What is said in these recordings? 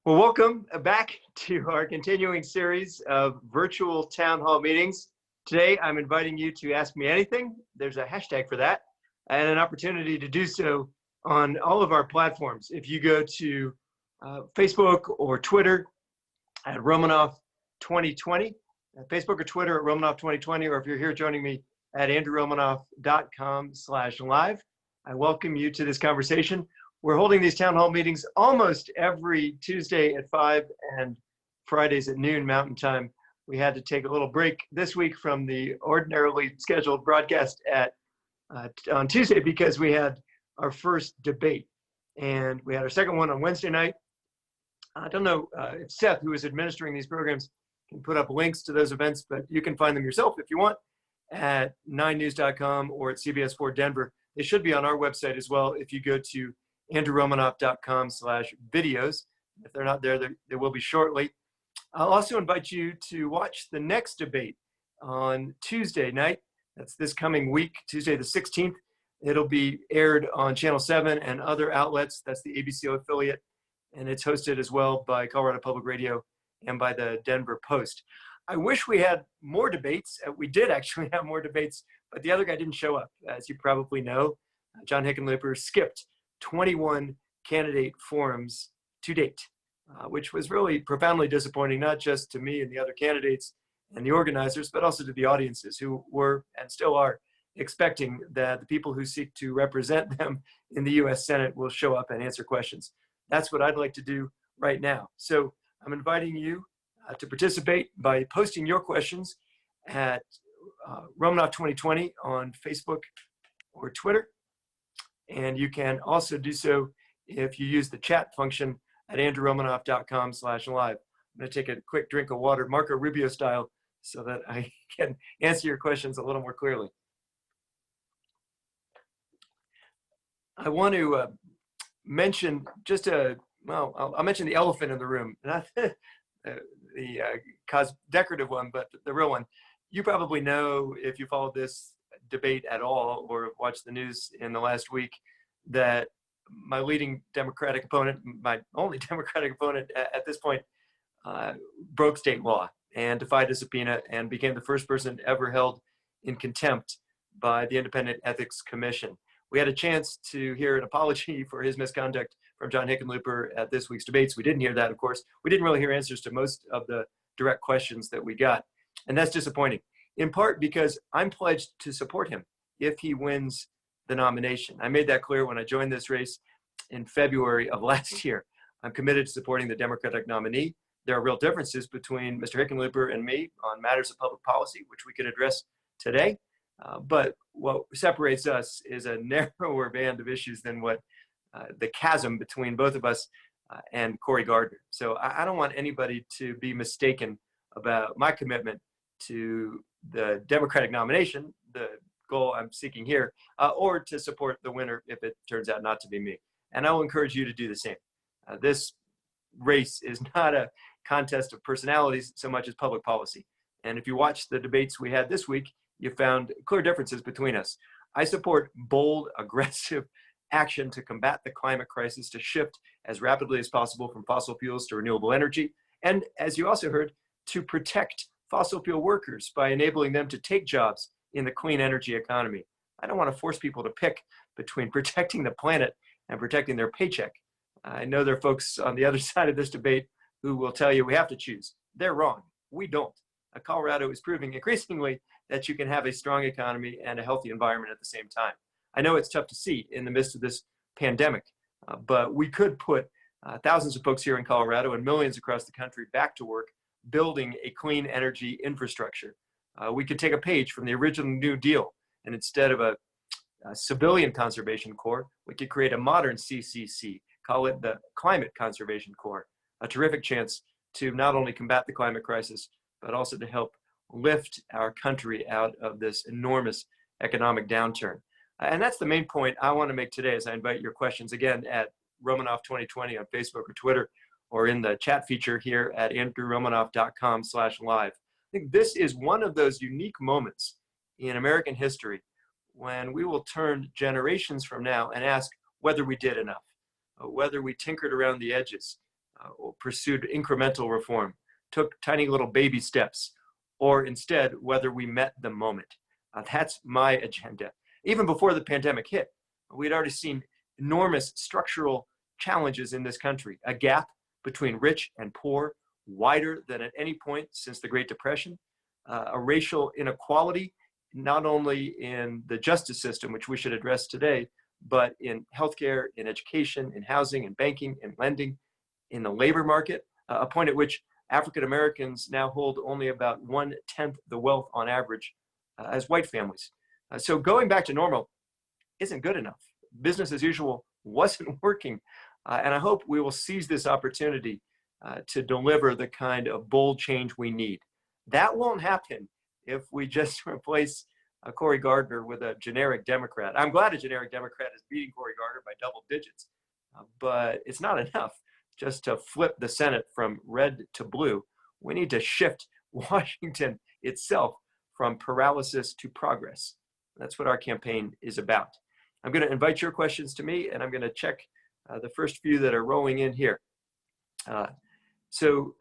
Well, welcome back to our continuing series of virtual town hall meetings. Today, I'm inviting you to ask me anything. There's a hashtag for that and an opportunity to do so on all of our platforms. If you go to Facebook or Twitter at Romanoff 2020, Facebook or Twitter at Romanoff 2020, or if you're here joining me at andrewromanoff.com/live, I welcome you to this conversation. We're holding these town hall meetings almost every Tuesday at 5 and Fridays at noon Mountain Time. We had to take a little break this week from the ordinarily scheduled broadcast on Tuesday because we had our first debate. And we had our second one on Wednesday night. I don't know if Seth, who is administering these programs, can put up links to those events, but you can find them yourself if you want at 9news.com or at CBS4 Denver. They should be on our website as well if you go to andrewromanoff.com/videos. If they're not there, they will be shortly. I'll also invite you to watch the next debate on Tuesday night. That's this coming week, Tuesday the 16th. It'll be aired on Channel 7 and other outlets. That's the ABCO affiliate. And it's hosted as well by Colorado Public Radio and by the Denver Post. I wish we had more debates. We did actually have more debates, but the other guy didn't show up. As you probably know, John Hickenlooper skipped 21 candidate forums to date, which was really profoundly disappointing, not just to me and the other candidates and the organizers, but also to the audiences who were and still are expecting that the people who seek to represent them in the US Senate will show up and answer questions. That's what I'd like to do right now. So I'm inviting you to participate by posting your questions at Romanoff 2020 on Facebook or Twitter. And you can also do so if you use the chat function at andrewromanoff.com/live. I'm going to take a quick drink of water, Marco Rubio style, so that I can answer your questions a little more clearly. I want to mention I'll mention the elephant in the room, not the decorative one, but the real one. You probably know, if you followed this debate at all or watched the news in the last week, that my leading Democratic opponent, my only Democratic opponent at this point, broke state law and defied a subpoena and became the first person ever held in contempt by the Independent Ethics Commission. We had a chance to hear an apology for his misconduct from John Hickenlooper at this week's debates. We didn't hear that, of course. We didn't really hear answers to most of the direct questions that we got. And that's disappointing, in part because I'm pledged to support him if he wins the nomination. I made that clear when I joined this race in February of last year. I'm committed to supporting the Democratic nominee. There are real differences between Mr. Hickenlooper and me on matters of public policy, which we could address today. But what separates us is a narrower band of issues than what the chasm between both of us and Cory Gardner. So I don't want anybody to be mistaken about my commitment to the Democratic nomination, the goal I'm seeking here, or to support the winner if it turns out not to be me. And I will encourage you to do the same. This race is not a contest of personalities so much as public policy. And if you watch the debates we had this week, you found clear differences between us. I support bold, aggressive action to combat the climate crisis, to shift as rapidly as possible from fossil fuels to renewable energy. And as you also heard, to protect fossil fuel workers by enabling them to take jobs in the clean energy economy. I don't want to force people to pick between protecting the planet and protecting their paycheck. I know there are folks on the other side of this debate who will tell you we have to choose. They're wrong. We don't. Colorado is proving increasingly that you can have a strong economy and a healthy environment at the same time. I know it's tough to see in the midst of this pandemic, but we could put thousands of folks here in Colorado and millions across the country back to work building a clean energy infrastructure. We could take a page from the original New Deal, and instead of a civilian conservation corps, we could create a modern CCC, call it the Climate Conservation Corps, a terrific chance to not only combat the climate crisis, but also to help lift our country out of this enormous economic downturn. And that's the main point I want to make today as I invite your questions again at Romanoff 2020 on Facebook or Twitter, or in the chat feature here at andrewromanoff.com/live. I think this is one of those unique moments in American history when we will turn generations from now and ask whether we did enough, whether we tinkered around the edges, or pursued incremental reform, took tiny little baby steps, or instead, whether we met the moment. That's my agenda. Even before the pandemic hit, we'd already seen enormous structural challenges in this country, a gap between rich and poor, wider than at any point since the Great Depression, a racial inequality, not only in the justice system, which we should address today, but in healthcare, in education, in housing, in banking, in lending, in the labor market, a point at which African Americans now hold only about 1/10 the wealth on average as white families. So going back to normal isn't good enough. Business as usual wasn't working. And I hope we will seize this opportunity to deliver the kind of bold change we need. That won't happen if we just replace Cory Gardner with a generic Democrat. I'm glad a generic Democrat is beating Cory Gardner by double digits, but it's not enough just to flip the Senate from red to blue. We need to shift Washington itself from paralysis to progress. That's what our campaign is about. I'm going to invite your questions to me, and I'm going to check the first few that are rolling in here. So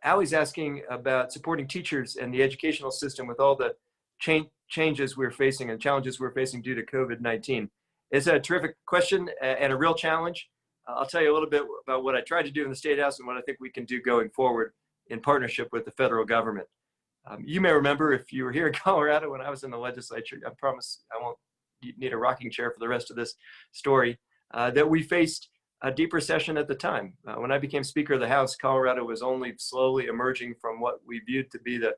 Allie's asking about supporting teachers and the educational system with all the changes we're facing and challenges we're facing due to COVID-19. It's a terrific question and a real challenge. I'll tell you a little bit about what I tried to do in the State House and what I think we can do going forward in partnership with the federal government. You may remember, if you were here in Colorado when I was in the legislature, I promise I won't need a rocking chair for the rest of this story, that we faced a deep recession at the time. When I became Speaker of the House, Colorado was only slowly emerging from what we viewed to be the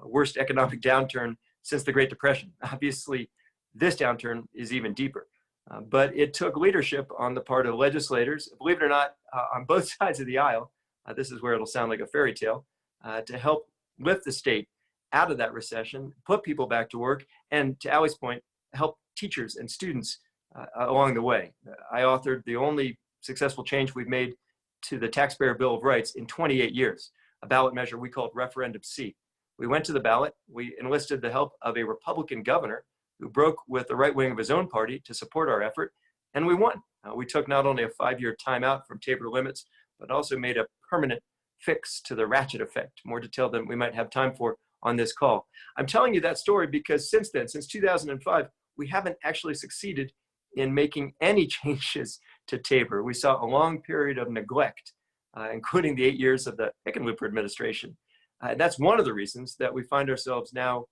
worst economic downturn since the Great Depression. Obviously, this downturn is even deeper. But it took leadership on the part of legislators, believe it or not, on both sides of the aisle. This is where it'll sound like a fairy tale, to help lift the state out of that recession, put people back to work, and to Allie's point, help teachers and students along the way. I authored the only successful change we've made to the Taxpayer Bill of Rights in 28 years, a ballot measure we called Referendum C. We went to the ballot, we enlisted the help of a Republican governor who broke with the right wing of his own party to support our effort, and we won. We took not only a 5-year timeout from Tabor limits, but also made a permanent fix to the ratchet effect, more detail than we might have time for on this call. I'm telling you that story because since then, since 2005, we haven't actually succeeded in making any changes to Tabor. We saw a long period of neglect, including the 8 years of the Hickenlooper administration. And that's one of the reasons that we find ourselves now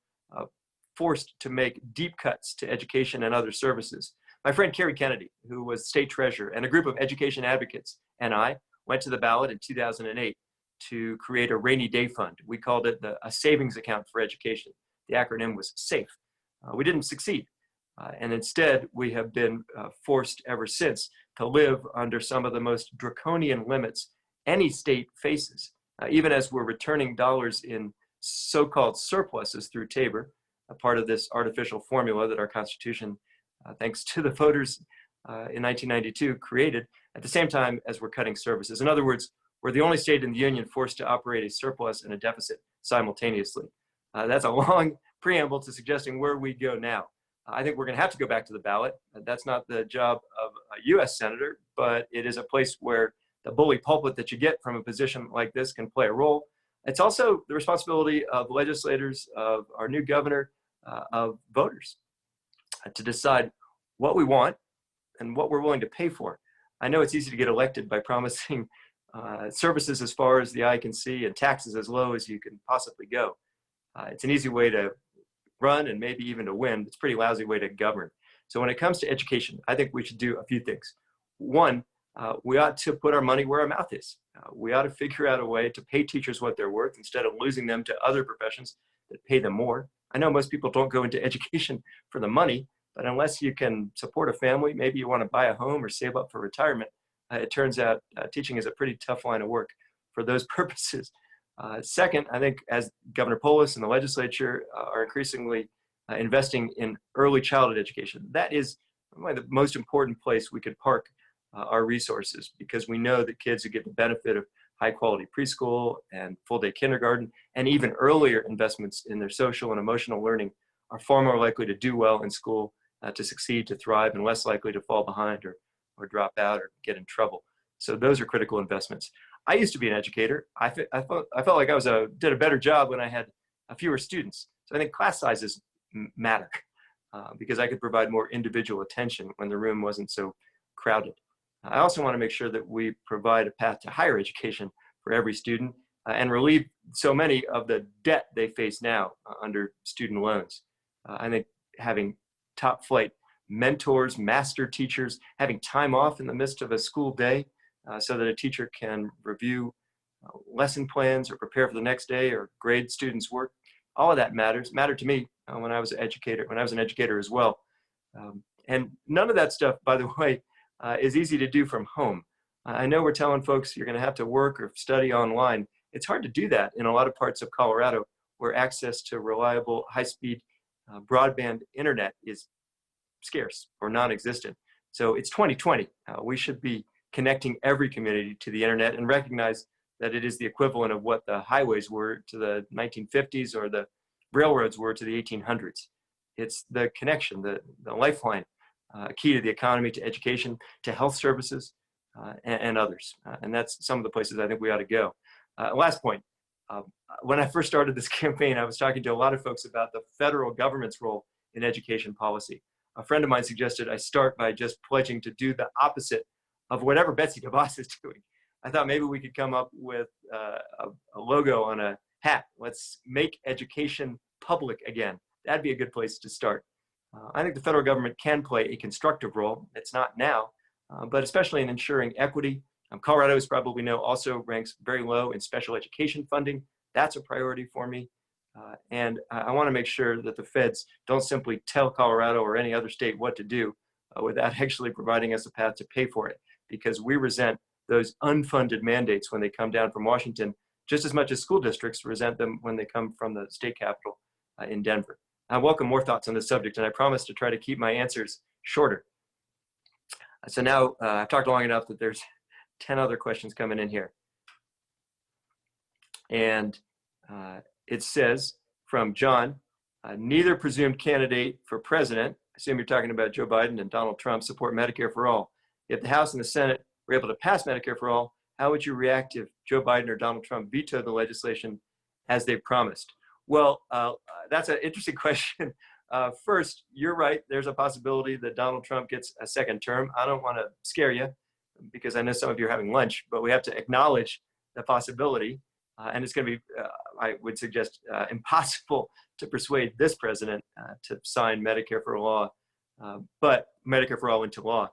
forced to make deep cuts to education and other services. My friend Kerry Kennedy, who was state treasurer, and a group of education advocates, and I went to the ballot in 2008 to create a rainy day fund. We called it a savings account for education. The acronym was SAFE. We didn't succeed. And instead, we have been forced ever since to live under some of the most draconian limits any state faces, even as we're returning dollars in so-called surpluses through Tabor, a part of this artificial formula that our Constitution, thanks to the voters in 1992, created, at the same time as we're cutting services. In other words, we're the only state in the union forced to operate a surplus and a deficit simultaneously. That's a long preamble to suggesting where we go now. I think we're going to have to go back to the ballot. That's not the job of a U.S. senator, but it is a place where the bully pulpit that you get from a position like this can play a role. It's also the responsibility of legislators, of our new governor, of voters to decide what we want and what we're willing to pay for. I know it's easy to get elected by promising services as far as the eye can see and taxes as low as you can possibly go. It's an easy way to run and maybe even to win. It's a pretty lousy way to govern. So when it comes to education, I think we should do a few things. One, we ought to put our money where our mouth is. We ought to figure out a way to pay teachers what they're worth instead of losing them to other professions that pay them more. I know most people don't go into education for the money, but unless you can support a family, maybe you want to buy a home or save up for retirement, it turns out teaching is a pretty tough line of work for those purposes. Second, I think as Governor Polis and the legislature are increasingly investing in early childhood education, that is one of the most important place we could park our resources, because we know that kids who get the benefit of high quality preschool and full day kindergarten and even earlier investments in their social and emotional learning are far more likely to do well in school, to succeed, to thrive, and less likely to fall behind or drop out or get in trouble. So those are critical investments. I used to be an educator. I felt like I did a better job when I had fewer students. So I think class sizes matter because I could provide more individual attention when the room wasn't so crowded. I also want to make sure that we provide a path to higher education for every student and relieve so many of the debt they face now under student loans. I think having top flight mentors, master teachers, having time off in the midst of a school day so that a teacher can review lesson plans or prepare for the next day or grade students' work, all of that mattered to me when I was an educator as well. And none of that stuff, by the way, is easy to do from home. I know we're telling folks you're going to have to work or study online. It's hard to do that in a lot of parts of Colorado where access to reliable, high-speed broadband internet is scarce or non-existent. So it's 2020. We should be connecting every community to the internet and recognize that it is the equivalent of what the highways were to the 1950s or the railroads were to the 1800s. It's the connection, the lifeline, key to the economy, to education, to health services, and others. And that's some of the places I think we ought to go. Last point, when I first started this campaign, I was talking to a lot of folks about the federal government's role in education policy. A friend of mine suggested I start by just pledging to do the opposite of whatever Betsy DeVos is doing. I thought maybe we could come up with a logo on a hat. Let's make education public again. That'd be a good place to start. I think the federal government can play a constructive role. It's not now, but especially in ensuring equity. Colorado, as probably know, also ranks very low in special education funding. That's a priority for me. And I want to make sure that the feds don't simply tell Colorado or any other state what to do without actually providing us a path to pay for it, because we resent those unfunded mandates when they come down from Washington, just as much as school districts resent them when they come from the state capital in Denver. I welcome more thoughts on this subject, and I promise to try to keep my answers shorter. So now I've talked long enough that there's 10 other questions coming in here. And it says from John, neither presumed candidate for president, I assume you're talking about Joe Biden and Donald Trump, support Medicare for all. If the House and the Senate were able to pass Medicare for all, how would you react if Joe Biden or Donald Trump vetoed the legislation as they promised? Well, that's an interesting question. First, you're right. There's a possibility that Donald Trump gets a second term. I don't want to scare you because I know some of you are having lunch, but we have to acknowledge the possibility. And it's going to be, I would suggest, impossible to persuade this president to sign Medicare for all, but Medicare for all into law.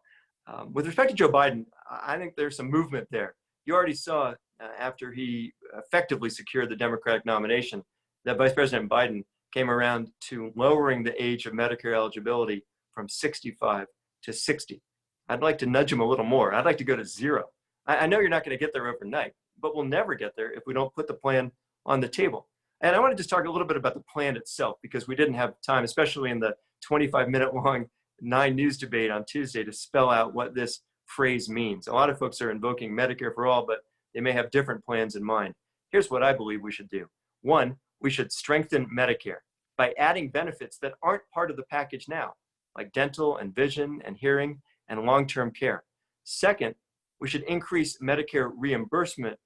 With respect to Joe Biden, I think there's some movement there. You already saw after he effectively secured the Democratic nomination that Vice President Biden came around to lowering the age of Medicare eligibility from 65 to 60. I'd like to nudge him a little more. I'd like to go to 0. I know you're not going to get there overnight, but we'll never get there if we don't put the plan on the table. And I want to just talk a little bit about the plan itself, because we didn't have time, especially in the 25-minute long 9 News debate on Tuesday, to spell out what this phrase means. A lot of folks are invoking Medicare for all, but they may have different plans in mind. Here's what I believe we should do. 1, we should strengthen Medicare by adding benefits that aren't part of the package now, like dental and vision and hearing and long-term care. 2nd, we should increase Medicare reimbursement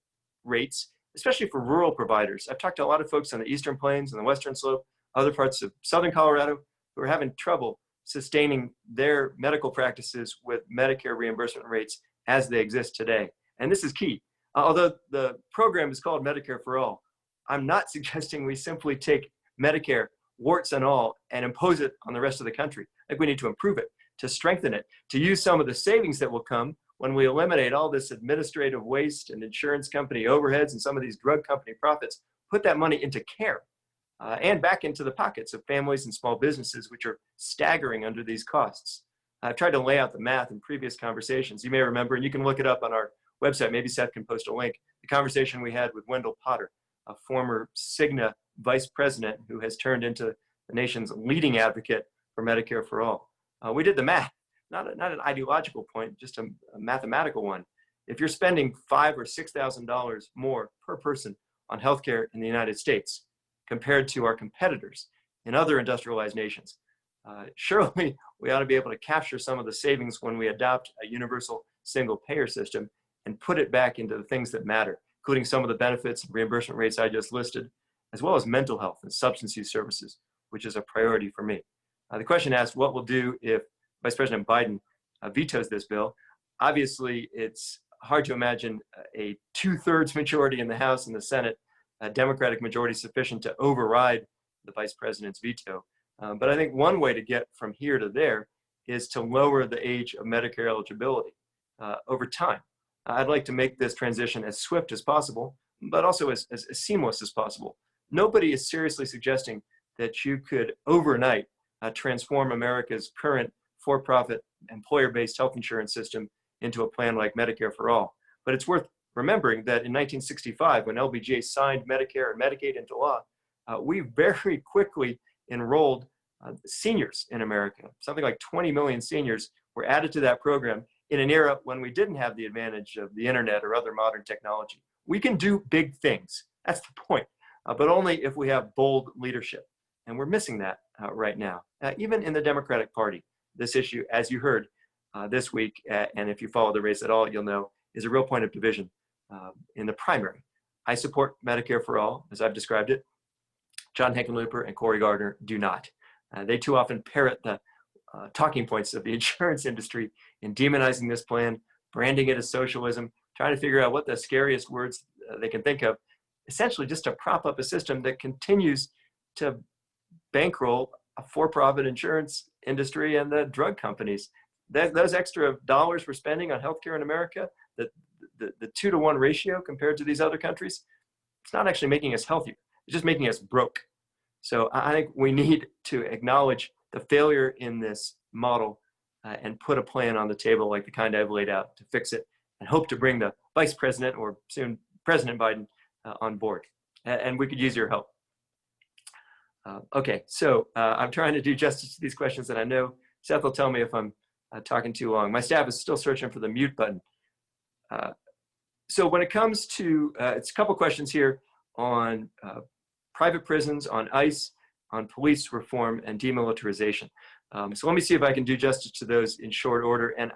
rates, especially for rural providers. I've talked to a lot of folks on the Eastern Plains and the Western Slope, other parts of Southern Colorado, who are having trouble sustaining their medical practices with Medicare reimbursement rates as they exist today. And this is key. Although the program is called Medicare for All, I'm not suggesting we simply take Medicare, warts and all, and impose it on the rest of the country. I think we need to improve it, to strengthen it, to use some of the savings that will come when we eliminate all this administrative waste and insurance company overheads and some of these drug company profits, put that money into care and back into the pockets of families and small businesses, which are staggering under these costs. I've tried to lay out the math in previous conversations. You may remember, and you can look it up on our website, maybe Seth can post a link, the conversation we had with Wendell Potter, a former Cigna vice president who has turned into the nation's leading advocate for Medicare for all. We did the math, not an ideological point, just a mathematical one. If you're spending $5,000 or $6,000 more per person on healthcare in the United States compared to our competitors in other industrialized nations, surely we ought to be able to capture some of the savings when we adopt a universal single payer system and put it back into the things that matter, including some of the benefits and reimbursement rates I just listed, as well as mental health and substance use services, which is a priority for me. The question asks, what we'll do if Vice President Biden vetoes this bill? Obviously, it's hard to imagine a 2/3 majority in the House and the Senate, a Democratic majority sufficient to override the Vice President's veto. But I think one way to get from here to there is to lower the age of Medicare eligibility over time. I'd like to make this transition as swift as possible, but also as seamless as possible. Nobody is seriously suggesting that you could overnight transform America's current for-profit employer-based health insurance system into a plan like Medicare for all. But it's worth remembering that in 1965, when LBJ signed Medicare and Medicaid into law, we very quickly enrolled seniors in America. Something like 20 million seniors were added to that program in an era when we didn't have the advantage of the internet or other modern technology. We can do big things. That's the point, but only if we have bold leadership. And we're missing that right now. Even in the Democratic Party, this issue, as you heard this week, and if you follow the race at all, you'll know, is a real point of division in the primary. I support Medicare for all, as I've described it. John Hickenlooper and Cory Gardner do not. They too often parrot the talking points of the insurance industry in demonizing this plan, branding it as socialism, trying to figure out what the scariest words they can think of, essentially just to prop up a system that continues to bankroll a for-profit insurance industry and the drug companies. Those extra dollars we're spending on healthcare in America, the 2-to-1 ratio compared to these other countries, it's not actually making us healthier. It's just making us broke. So I think we need to acknowledge the failure in this model and put a plan on the table like the kind I've laid out to fix it, and hope to bring the Vice President, or soon President Biden, on board. And we could use your help. Okay, so I'm trying to do justice to these questions, and I know Seth will tell me if I'm talking too long. My staff is still searching for the mute button. So when it comes to, it's a couple questions here on private prisons, on ICE, on police reform, and demilitarization. So let me see if I can do justice to those in short order, and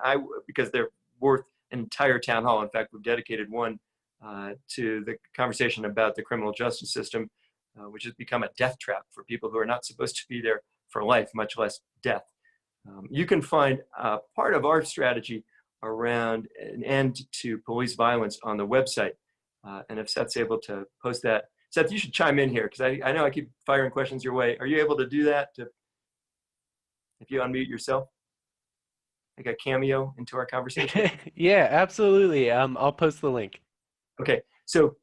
because they're worth an entire town hall. In fact, we've dedicated one to the conversation about the criminal justice system, which has become a death trap for people who are not supposed to be there for life, much less death. You can find part of our strategy around an end to police violence on the website. And if Seth's able to post that. Seth, you should chime in here, because I know I keep firing questions your way. Are you able to do that? If you unmute yourself? Like a cameo into our conversation? Yeah, absolutely. I'll post the link. Okay, so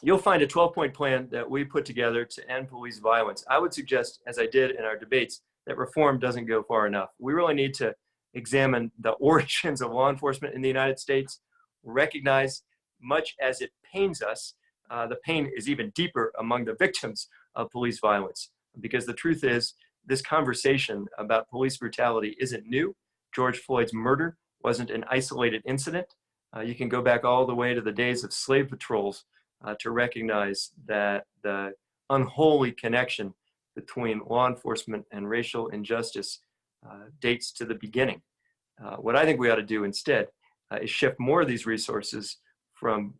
you'll find a 12-point plan that we put together to end police violence. I would suggest, as I did in our debates, that reform doesn't go far enough. We really need to examine the origins of law enforcement in the United States, recognize, much as it pains us, the pain is even deeper among the victims of police violence. Because the truth is, this conversation about police brutality isn't new. George Floyd's murder wasn't an isolated incident. You can go back all the way to the days of slave patrols to recognize that the unholy connection between law enforcement and racial injustice dates to the beginning. What I think we ought to do instead is shift more of these resources from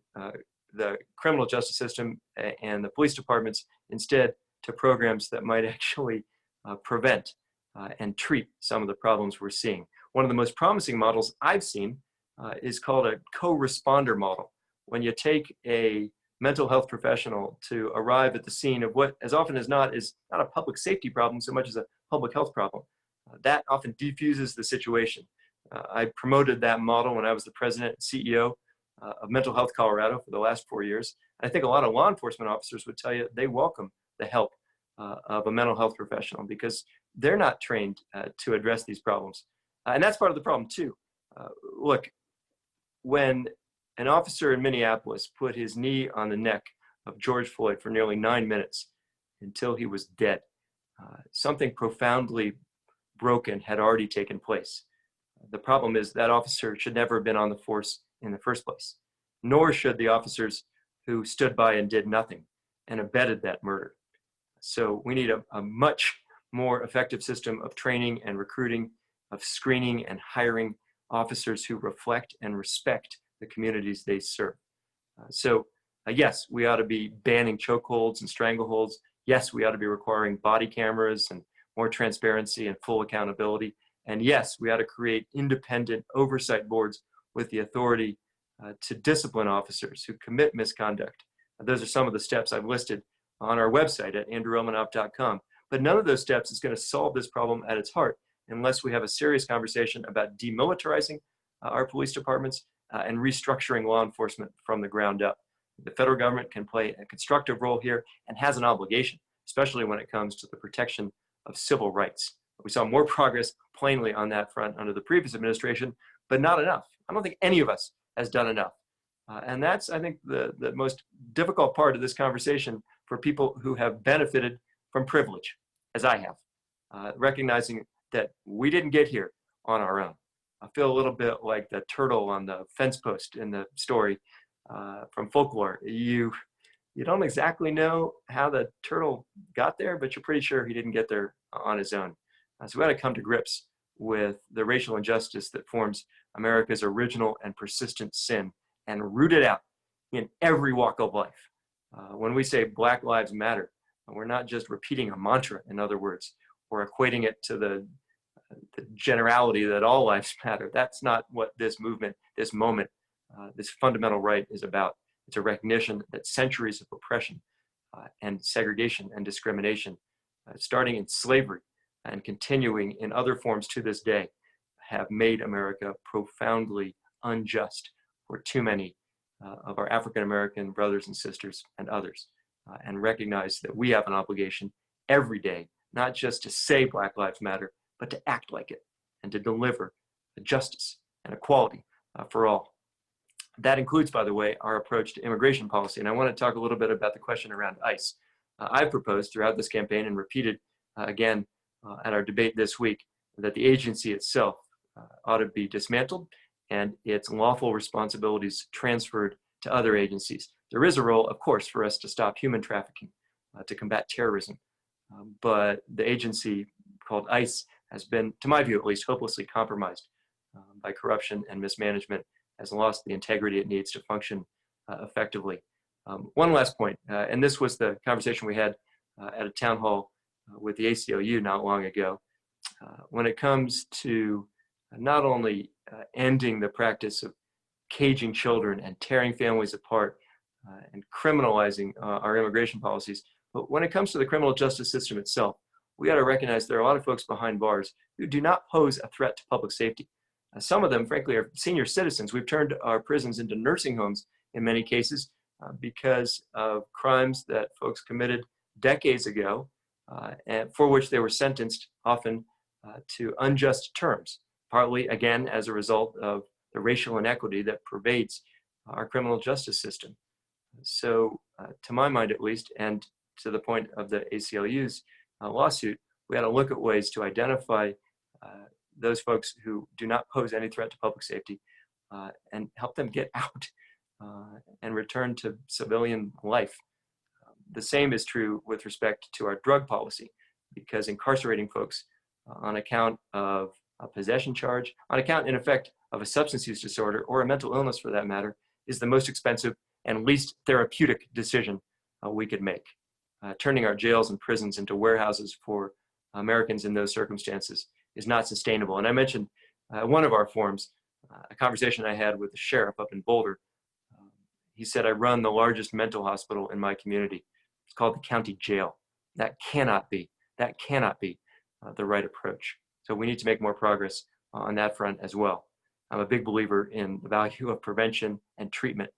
the criminal justice system and the police departments instead to programs that might actually prevent and treat some of the problems we're seeing. One of the most promising models I've seen is called a co-responder model. When you take a mental health professional to arrive at the scene of what, as often as not, is not a public safety problem so much as a public health problem, that often defuses the situation. I promoted that model when I was the president and CEO of Mental Health Colorado for the last 4 years. I think a lot of law enforcement officers would tell you they welcome the help of a mental health professional, because they're not trained to address these problems. And that's part of the problem too. Look, when an officer in Minneapolis put his knee on the neck of George Floyd for nearly 9 minutes until he was dead, something profoundly broken had already taken place. The problem is that officer should never have been on the force in the first place, nor should the officers who stood by and did nothing and abetted that murder. So we need a much more effective system of training and recruiting, of screening and hiring officers who reflect and respect the communities they serve. Yes, we ought to be banning chokeholds and strangleholds. Yes, we ought to be requiring body cameras and more transparency and full accountability. And yes, we ought to create independent oversight boards with the authority to discipline officers who commit misconduct. Those are some of the steps I've listed on our website at andrewromanoff.com. But none of those steps is going to solve this problem at its heart unless we have a serious conversation about demilitarizing our police departments and restructuring law enforcement from the ground up. The federal government can play a constructive role here and has an obligation, especially when it comes to the protection of civil rights. We saw more progress plainly on that front under the previous administration, but not enough. I don't think any of us has done enough. And that's, I think, the most difficult part of this conversation for people who have benefited from privilege, as I have, recognizing that we didn't get here on our own. I feel a little bit like the turtle on the fence post in the story from folklore. You don't exactly know how the turtle got there, but you're pretty sure he didn't get there on his own. So we got to come to grips with the racial injustice that forms America's original and persistent sin and root it out in every walk of life. When we say Black Lives Matter, we're not just repeating a mantra, in other words, or equating it to the generality that all lives matter. That's not what this movement, this moment, this fundamental right is about. It's a recognition that centuries of oppression and segregation and discrimination, starting in slavery and continuing in other forms to this day, have made America profoundly unjust for too many of our African American brothers and sisters and others, and recognize that we have an obligation every day, not just to say Black Lives Matter, but to act like it and to deliver justice and equality for all. That includes, by the way, our approach to immigration policy. And I want to talk a little bit about the question around ICE. I've proposed throughout this campaign and repeated again at our debate this week that the agency itself ought to be dismantled and its lawful responsibilities transferred to other agencies. There is a role, of course, for us to stop human trafficking, to combat terrorism. But the agency called ICE has been, to my view at least, hopelessly compromised by corruption and mismanagement, has lost the integrity it needs to function effectively. One last point, and this was the conversation we had at a town hall with the ACLU not long ago. When it comes to not only ending the practice of caging children and tearing families apart and criminalizing our immigration policies, but when it comes to the criminal justice system itself, we got to recognize there are a lot of folks behind bars who do not pose a threat to public safety. Some of them, frankly, are senior citizens. We've turned our prisons into nursing homes in many cases because of crimes that folks committed decades ago and for which they were sentenced often to unjust terms, partly, again, as a result of the racial inequity that pervades our criminal justice system. So to my mind, at least, and to the point of the ACLU's lawsuit, we had to look at ways to identify those folks who do not pose any threat to public safety and help them get out and return to civilian life. The same is true with respect to our drug policy, because incarcerating folks on account of a possession charge, on account, in effect, of a substance use disorder or a mental illness for that matter, is the most expensive and least therapeutic decision we could make. Turning our jails and prisons into warehouses for Americans in those circumstances is not sustainable. And I mentioned one of our forums, a conversation I had with the sheriff up in Boulder. He said, I run the largest mental hospital in my community. It's called the county jail. That cannot be the right approach. So we need to make more progress on that front as well. I'm a big believer in the value of prevention and treatment,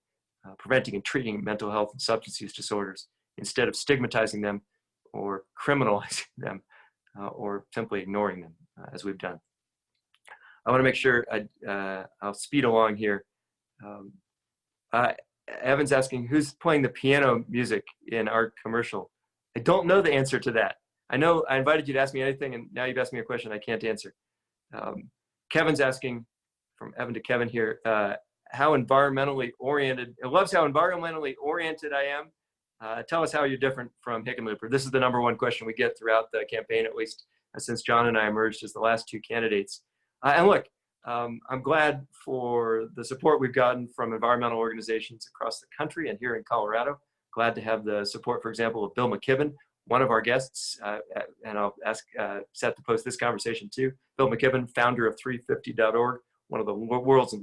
preventing and treating mental health and substance use disorders instead of stigmatizing them or criminalizing them or simply ignoring them as we've done. I want to make sure I'll speed along here. Evan's asking, who's playing the piano music in our commercial? I don't know the answer to that. I know I invited you to ask me anything, and now you've asked me a question I can't answer. Kevin's asking, from Evan to Kevin here, how environmentally oriented, it loves how environmentally oriented I am. Tell us how you're different from Hickenlooper. This is the #1 question we get throughout the campaign, at least since John and I emerged as the last two candidates. And look, I'm glad for the support we've gotten from environmental organizations across the country and here in Colorado. Glad to have the support, for example, of Bill McKibben, one of our guests, and I'll ask Seth to post this conversation too. Bill McKibben, founder of 350.org, one of the world's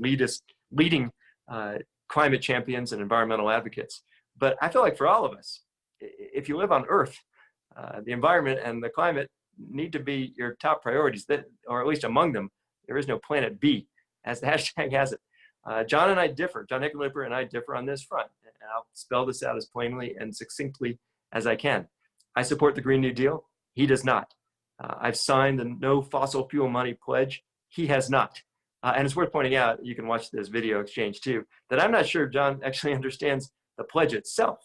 leading climate champions and environmental advocates. But I feel like for all of us, if you live on Earth, the environment and the climate need to be your top priorities, or at least among them. There is no planet B, as the hashtag has it. John and I differ. John Hickenlooper and I differ on this front. And I'll spell this out as plainly and succinctly as I can. I support the Green New Deal. He does not. I've signed the No Fossil Fuel Money pledge. He has not. And it's worth pointing out, you can watch this video exchange too, that I'm not sure John actually understands the pledge itself.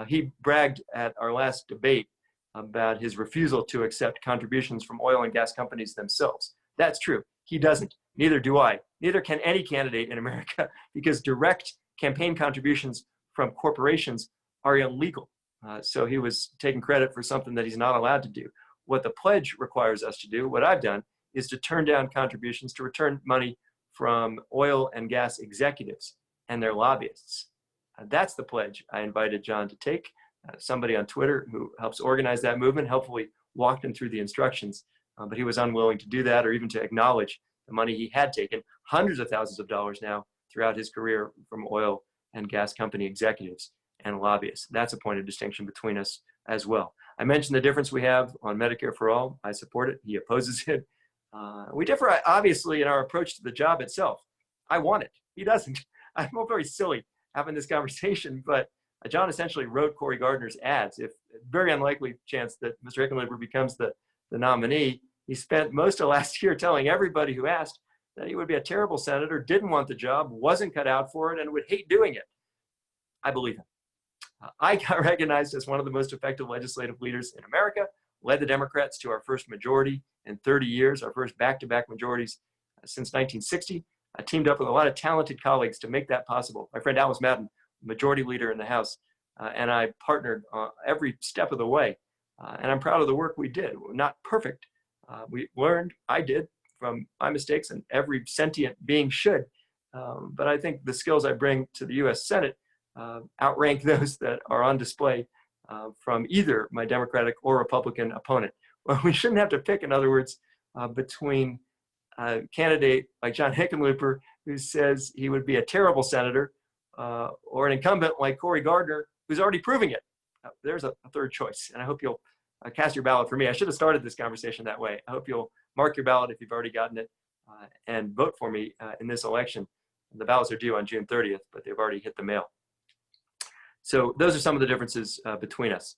He bragged at our last debate about his refusal to accept contributions from oil and gas companies themselves. That's true. He doesn't. Neither do I. Neither can any candidate in America, because direct campaign contributions from corporations are illegal. So he was taking credit for something that he's not allowed to do. What the pledge requires us to do, what I've done, is to turn down contributions, to return money from oil and gas executives and their lobbyists. That's the pledge I invited John to take. Somebody on Twitter who helps organize that movement helpfully walked him through the instructions, but he was unwilling to do that or even to acknowledge the money he had taken, hundreds of thousands of dollars now throughout his career, from oil and gas company executives and lobbyists. That's a point of distinction between us as well. I mentioned the difference we have on Medicare for all. I support it. He opposes it. We differ, obviously, in our approach to the job itself. I want it. He doesn't. I'm very silly having this conversation, but John essentially wrote Cory Gardner's ads. If very unlikely chance that Mr. Hickenlooper becomes the nominee, he spent most of last year telling everybody who asked that he would be a terrible senator, didn't want the job, wasn't cut out for it, and would hate doing it. I believe him. I got recognized as one of the most effective legislative leaders in America, led the Democrats to our first majority in 30 years, our first back-to-back majorities since 1960. I teamed up with a lot of talented colleagues to make that possible. My friend Alice Madden, majority leader in the House, and I partnered every step of the way. And I'm proud of the work we did. We're not perfect. We learned, I did, from my mistakes, and every sentient being should. But I think the skills I bring to the US Senate outrank those that are on display from either my Democratic or Republican opponent. Well, we shouldn't have to pick, in other words, between a candidate like John Hickenlooper, who says he would be a terrible senator, or an incumbent like Cory Gardner, who's already proving it. There's a third choice, and I hope you'll cast your ballot for me. I should have started this conversation that way. I hope you'll mark your ballot if you've already gotten it, and vote for me in this election. The ballots are due on June 30th, but they've already hit the mail. So those are some of the differences between us.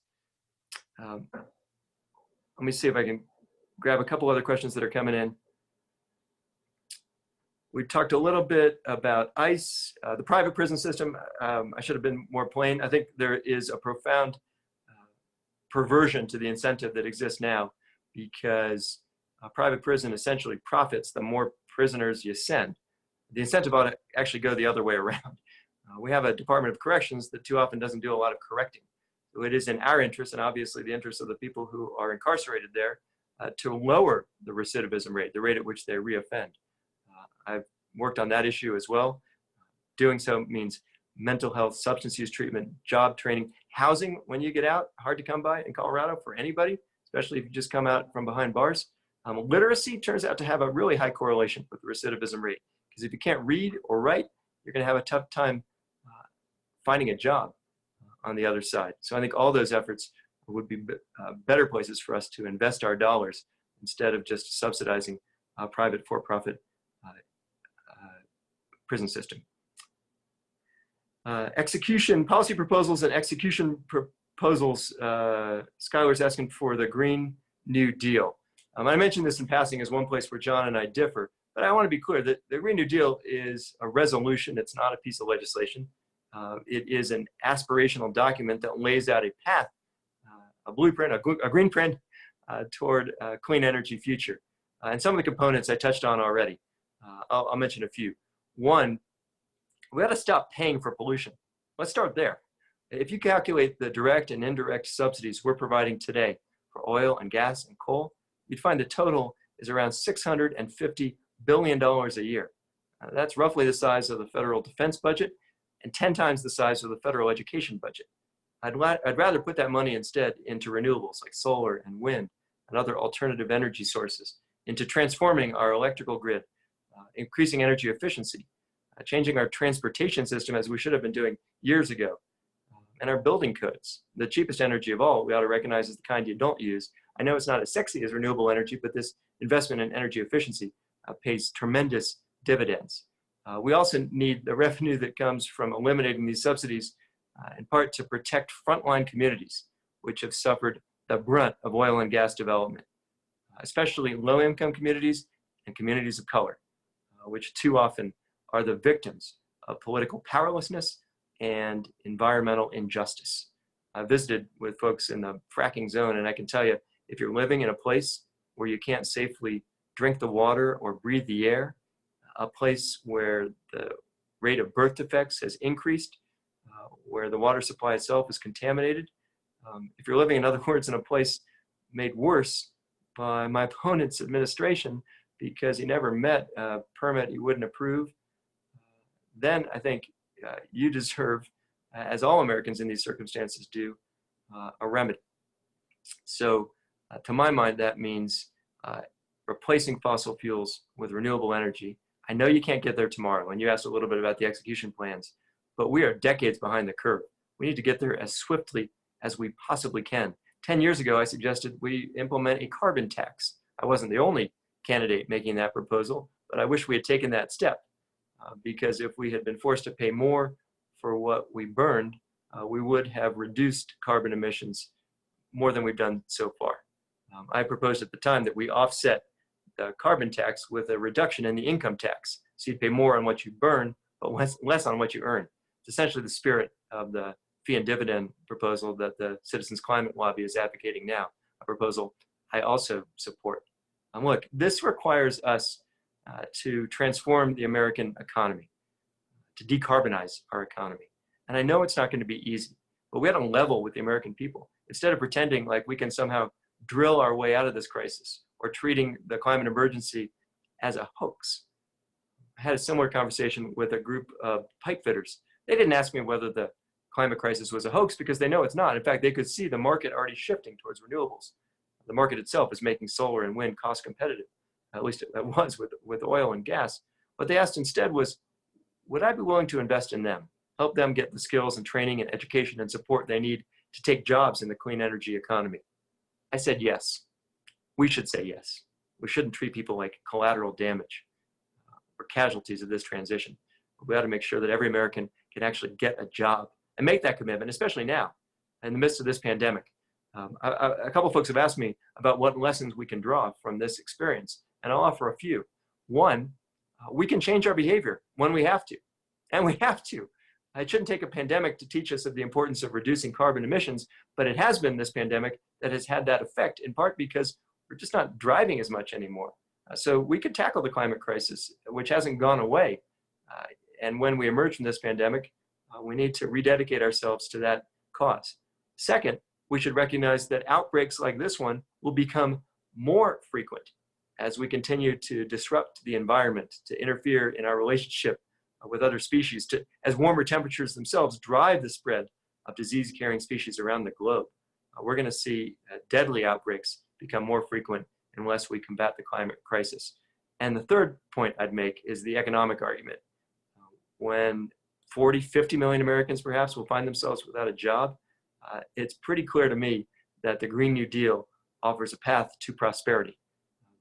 Let me see if I can grab a couple other questions that are coming in. We talked a little bit about ICE, the private prison system. I should have been more plain. I think there is a profound perversion to the incentive that exists now, because a private prison essentially profits the more prisoners you send. The incentive ought to actually go the other way around. We have a Department of Corrections that too often doesn't do a lot of correcting. So it is in our interest, and obviously the interest of the people who are incarcerated there, to lower the recidivism rate, the rate at which they reoffend. I've worked on that issue as well. Doing so means mental health, substance use treatment, job training, housing when you get out, hard to come by in Colorado for anybody, especially if you just come out from behind bars. Literacy turns out to have a really high correlation with the recidivism rate, because if you can't read or write, you're going to have a tough time finding a job on the other side. So I think all those efforts would be better places for us to invest our dollars, instead of just subsidizing a private for-profit prison system. Execution, policy proposals and execution proposals. Skylar's asking for the Green New Deal. I mentioned this in passing as one place where John and I differ, but I want to be clear that the Green New Deal is a resolution. It's not a piece of legislation. It is an aspirational document that lays out a path, a blueprint, a green print toward a clean energy future. And some of the components I touched on already. I'll mention a few. One, we got to stop paying for pollution. Let's start there. If you calculate the direct and indirect subsidies we're providing today for oil and gas and coal, you'd find the total is around $650 billion a year. That's roughly the size of the federal defense budget and 10 times the size of the federal education budget. I'd rather put that money instead into renewables like solar and wind and other alternative energy sources, into transforming our electrical grid, increasing energy efficiency, changing our transportation system as we should have been doing years ago, and our building codes. The cheapest energy of all, we ought to recognize, is the kind you don't use. I know it's not as sexy as renewable energy, but this investment in energy efficiency pays tremendous dividends. We also need the revenue that comes from eliminating these subsidies, in part to protect frontline communities, which have suffered the brunt of oil and gas development, especially low-income communities and communities of color, which too often are the victims of political powerlessness and environmental injustice. I visited with folks in the fracking zone, and I can tell you, if you're living in a place where you can't safely drink the water or breathe the air, a place where the rate of birth defects has increased, where the water supply itself is contaminated, if you're living, in other words, in a place made worse by my opponent's administration because he never met a permit he wouldn't approve, then I think you deserve, as all Americans in these circumstances do, a remedy. So to my mind, that means replacing fossil fuels with renewable energy. I know you can't get there tomorrow, and you asked a little bit about the execution plans, but we are decades behind the curve. We need to get there as swiftly as we possibly can. 10 years ago, I suggested we implement a carbon tax. I wasn't the only candidate making that proposal, but I wish we had taken that step, because if we had been forced to pay more for what we burned, we would have reduced carbon emissions more than we've done so far. I proposed at the time that we offset the carbon tax with a reduction in the income tax. So you'd pay more on what you burn, but less on what you earn. It's essentially the spirit of the fee and dividend proposal that the Citizens Climate Lobby is advocating now, a proposal I also support. Look, this requires us to transform the American economy, to decarbonize our economy. And I know it's not going to be easy, but we have to level with the American people. Instead of pretending like we can somehow drill our way out of this crisis or treating the climate emergency as a hoax. I had a similar conversation with a group of pipe fitters. They didn't ask me whether the climate crisis was a hoax because they know it's not. In fact, they could see the market already shifting towards renewables. The market itself is making solar and wind cost competitive. At least it was with oil and gas. What they asked instead was, would I be willing to invest in them, help them get the skills and training and education and support they need to take jobs in the clean energy economy? I said yes. We should say yes. We shouldn't treat people like collateral damage or casualties of this transition. We ought to make sure that every American can actually get a job and make that commitment, especially now in the midst of this pandemic. A couple of folks have asked me about what lessons we can draw from this experience, and I'll offer a few. One, we can change our behavior when we have to, and we have to. It shouldn't take a pandemic to teach us of the importance of reducing carbon emissions, but it has been this pandemic that has had that effect, in part because we're just not driving as much anymore. So we could tackle the climate crisis, which hasn't gone away. And when we emerge from this pandemic, we need to rededicate ourselves to that cause. Second, we should recognize that outbreaks like this one will become more frequent as we continue to disrupt the environment, to interfere in our relationship with other species, as warmer temperatures themselves drive the spread of disease-carrying species around the globe. We're going to see deadly outbreaks become more frequent unless we combat the climate crisis. And the third point I'd make is the economic argument. When 40, 50 million Americans perhaps will find themselves without a job, it's pretty clear to me that the Green New Deal offers a path to prosperity,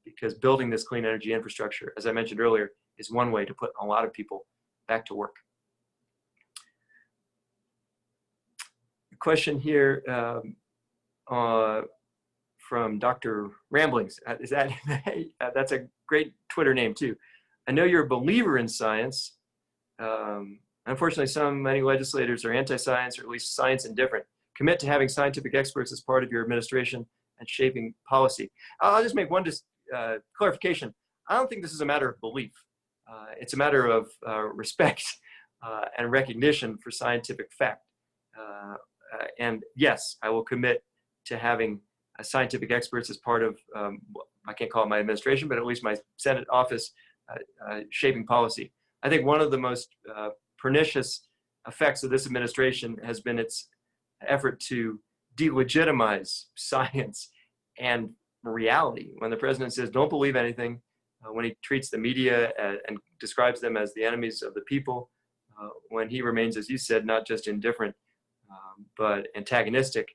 because building this clean energy infrastructure, as I mentioned earlier, is one way to put a lot of people back to work. A question here from Dr. Ramblings. That's a great Twitter name too. I know you're a believer in science. Unfortunately, many legislators are anti-science, or at least science indifferent. Commit to having scientific experts as part of your administration and shaping policy. I'll just make one clarification. I don't think this is a matter of belief. It's a matter of respect and recognition for scientific fact. And yes, I will commit to having scientific experts as part of, I can't call it my administration, but at least my Senate office shaping policy. I think one of the most pernicious effects of this administration has been its effort to delegitimize science and reality. When the president says, don't believe anything, when he treats the media and describes them as the enemies of the people, when he remains, as you said, not just indifferent, but antagonistic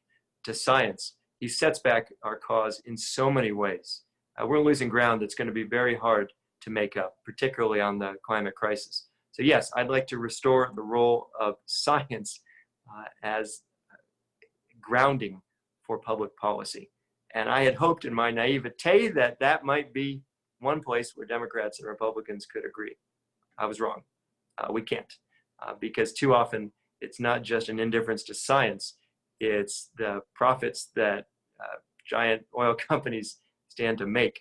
to science, he sets back our cause in so many ways. We're losing ground that's going to be very hard to make up, particularly on the climate crisis. So yes, I'd like to restore the role of science as grounding for public policy. And I had hoped in my naivete that that might be one place where Democrats and Republicans could agree. I was wrong. We can't, because too often it's not just an indifference to science, it's the profits that giant oil companies stand to make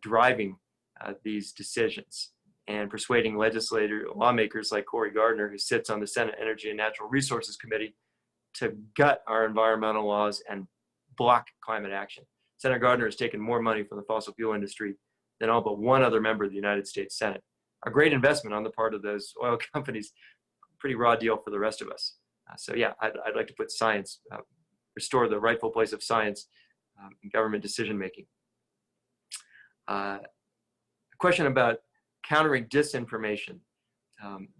driving these decisions and persuading lawmakers like Cory Gardner, who sits on the Senate Energy and Natural Resources Committee, to gut our environmental laws and block climate action. Senator Gardner has taken more money from the fossil fuel industry than all but one other member of the United States Senate. A great investment on the part of those oil companies, pretty raw deal for the rest of us. So yeah, I'd like to put science, restore the rightful place of science in government decision-making. A question about countering disinformation.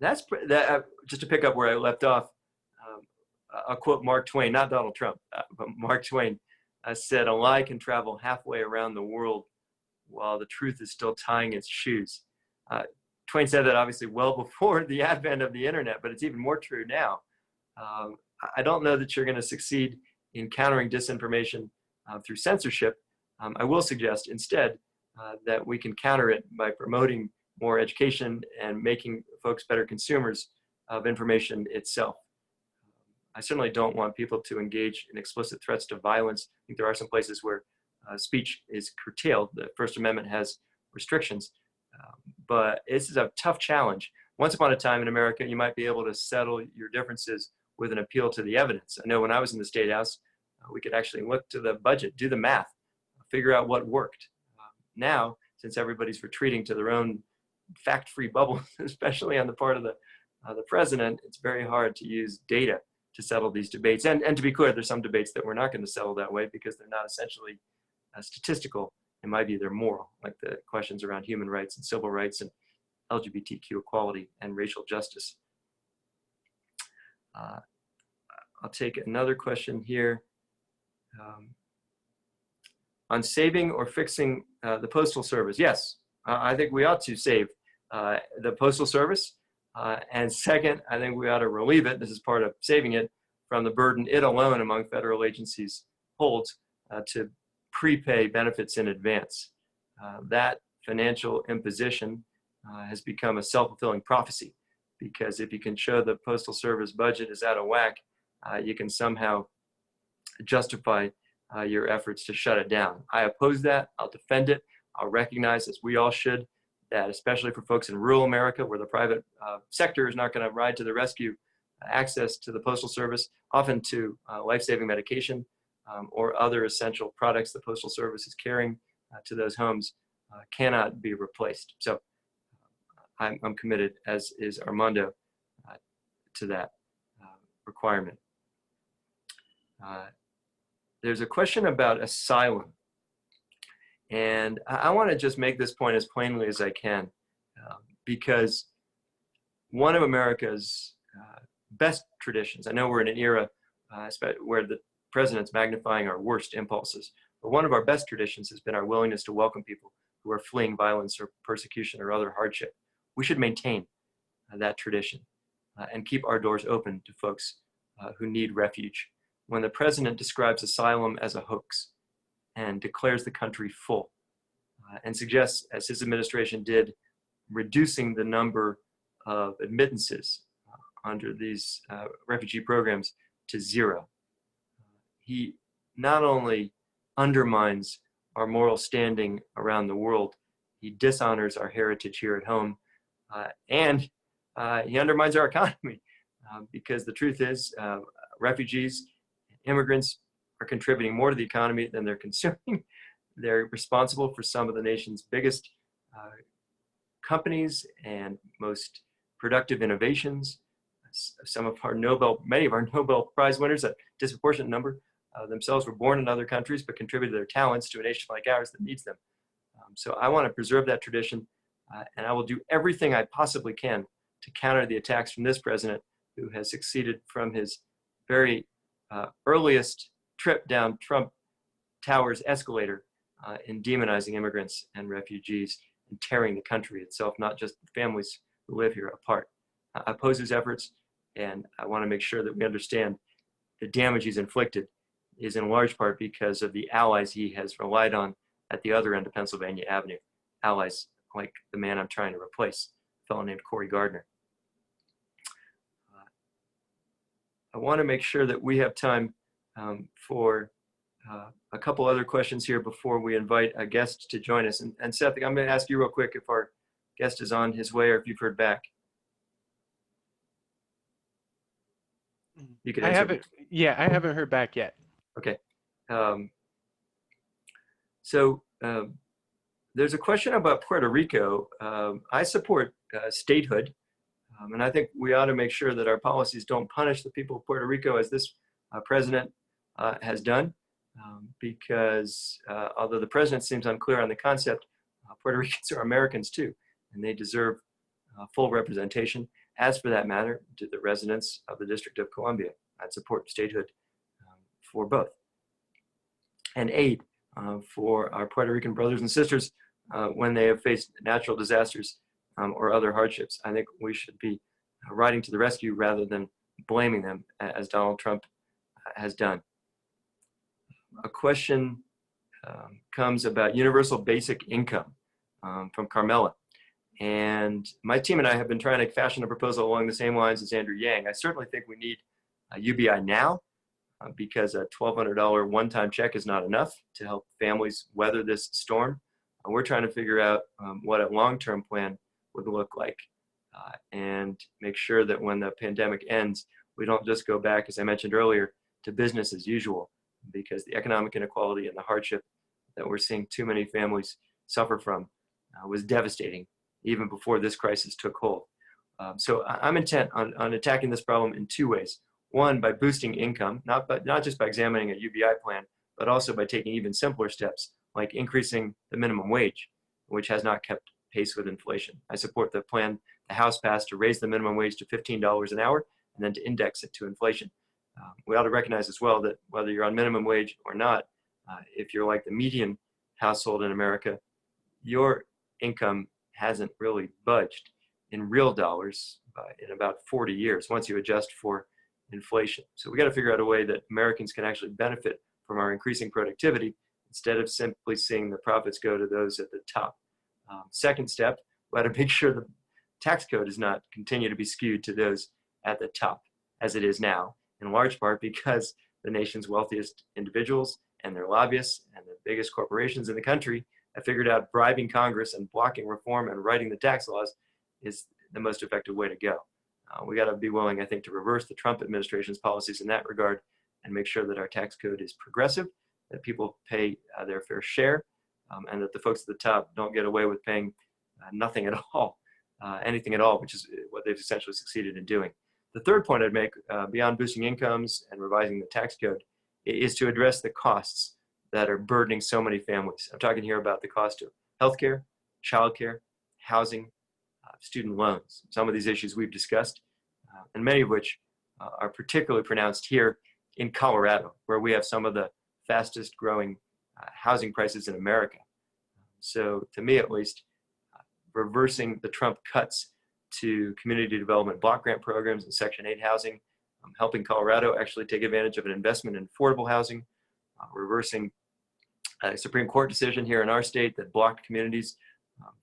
Just to pick up where I left off, I'll quote Mark Twain, not Donald Trump, but Mark Twain said, "A lie can travel halfway around the world while the truth is still tying its shoes." Twain said that obviously well before the advent of the internet, but it's even more true now. I don't know that you're going to succeed in countering disinformation through censorship. I will suggest instead that we can counter it by promoting more education and making folks better consumers of information itself. I certainly don't want people to engage in explicit threats to violence. I think there are some places where speech is curtailed. The First Amendment has restrictions, but this is a tough challenge. Once upon a time in America, you might be able to settle your differences with an appeal to the evidence. I know when I was in the State House, we could actually look to the budget, do the math, figure out what worked. Now, since everybody's retreating to their own fact-free bubble, especially on the part of the president, it's very hard to use data to settle these debates. And to be clear, there's some debates that we're not going to settle that way because they're not essentially statistical. In my view, they're moral, like the questions around human rights and civil rights and LGBTQ equality and racial justice. I'll take another question here. On saving or fixing the Postal Service. Yes, I think we ought to save the Postal Service. And second, I think we ought to relieve it, this is part of saving it, from the burden it alone among federal agencies holds to prepay benefits in advance. That financial imposition has become a self-fulfilling prophecy, because if you can show the Postal Service budget is out of whack, you can somehow justify your efforts to shut it down. I oppose that. I'll defend it. I'll recognize, as we all should, that especially for folks in rural America, where the private sector is not going to ride to the rescue, access to the Postal Service, often to life-saving medication or other essential products the Postal Service is carrying to those homes, cannot be replaced. So I'm committed, as is Armando, to that requirement. There's a question about asylum. And I want to just make this point as plainly as I can, because one of America's best traditions, I know we're in an era where the president's magnifying our worst impulses, but one of our best traditions has been our willingness to welcome people who are fleeing violence or persecution or other hardship. We should maintain that tradition and keep our doors open to folks who need refuge. When the president describes asylum as a hoax and declares the country full and suggests, as his administration did, reducing the number of admittances under these refugee programs to zero, he not only undermines our moral standing around the world, he dishonors our heritage here at home, and he undermines our economy, because the truth is refugees, immigrants are contributing more to the economy than they're consuming. They're responsible for some of the nation's biggest companies and most productive innovations. Many of our Nobel Prize winners, a disproportionate number, themselves were born in other countries but contributed their talents to a nation like ours that needs them. So I want to preserve that tradition, and I will do everything I possibly can to counter the attacks from this president, who has succeeded from his very earliest trip down Trump Tower's escalator in demonizing immigrants and refugees and tearing the country itself, not just the families who live here, apart. I oppose his efforts, and I want to make sure that we understand the damage he's inflicted is in large part because of the allies he has relied on at the other end of Pennsylvania Avenue, allies like the man I'm trying to replace, a fellow named Cory Gardner. I want to make sure that we have time for a couple other questions here before we invite a guest to join us. And Seth, I'm going to ask you real quick if our guest is on his way or if you've heard back. You can answer. I haven't heard back yet. Okay. There's a question about Puerto Rico. I support statehood, and I think we ought to make sure that our policies don't punish the people of Puerto Rico as this president has done, because although the president seems unclear on the concept, Puerto Ricans are Americans too, and they deserve full representation. As for that matter, to the residents of the District of Columbia, I'd support statehood for both, and aid for our Puerto Rican brothers and sisters when they have faced natural disasters or other hardships. I think we should be riding to the rescue rather than blaming them, as Donald Trump has done. A question comes about universal basic income from Carmela. And my team and I have been trying to fashion a proposal along the same lines as Andrew Yang. I certainly think we need a UBI now, because a $1,200 one-time check is not enough to help families weather this storm. We're trying to figure out what a long-term plan would look like, and make sure that when the pandemic ends, we don't just go back, as I mentioned earlier, to business as usual, because the economic inequality and the hardship that we're seeing too many families suffer from was devastating even before this crisis took hold. So I'm intent on attacking this problem in two ways. One, by boosting income, not just by examining a UBI plan, but also by taking even simpler steps, like increasing the minimum wage, which has not kept pace with inflation. I support the plan the House passed to raise the minimum wage to $15 an hour and then to index it to inflation. We ought to recognize as well that whether you're on minimum wage or not, if you're like the median household in America, your income hasn't really budged in real dollars in about 40 years once you adjust for inflation. So we got to figure out a way that Americans can actually benefit from our increasing productivity instead of simply seeing the profits go to those at the top. Second step, we got to make sure the tax code does not continue to be skewed to those at the top as it is now, in large part because the nation's wealthiest individuals and their lobbyists and the biggest corporations in the country have figured out bribing Congress and blocking reform and writing the tax laws is the most effective way to go. We got to be willing, I think, to reverse the Trump administration's policies in that regard and make sure that our tax code is progressive, that people pay their fair share, and that the folks at the top don't get away with paying nothing at all, anything at all, which is what they've essentially succeeded in doing. The third point I'd make, beyond boosting incomes and revising the tax code, is to address the costs that are burdening so many families. I'm talking here about the cost of healthcare, childcare, housing, student loans. Some of these issues we've discussed, and many of which are particularly pronounced here in Colorado, where we have some of the fastest growing housing prices in America. So to me, at least, reversing the Trump cuts to community development block grant programs and Section 8 housing, helping Colorado actually take advantage of an investment in affordable housing, reversing a Supreme Court decision here in our state that blocked communities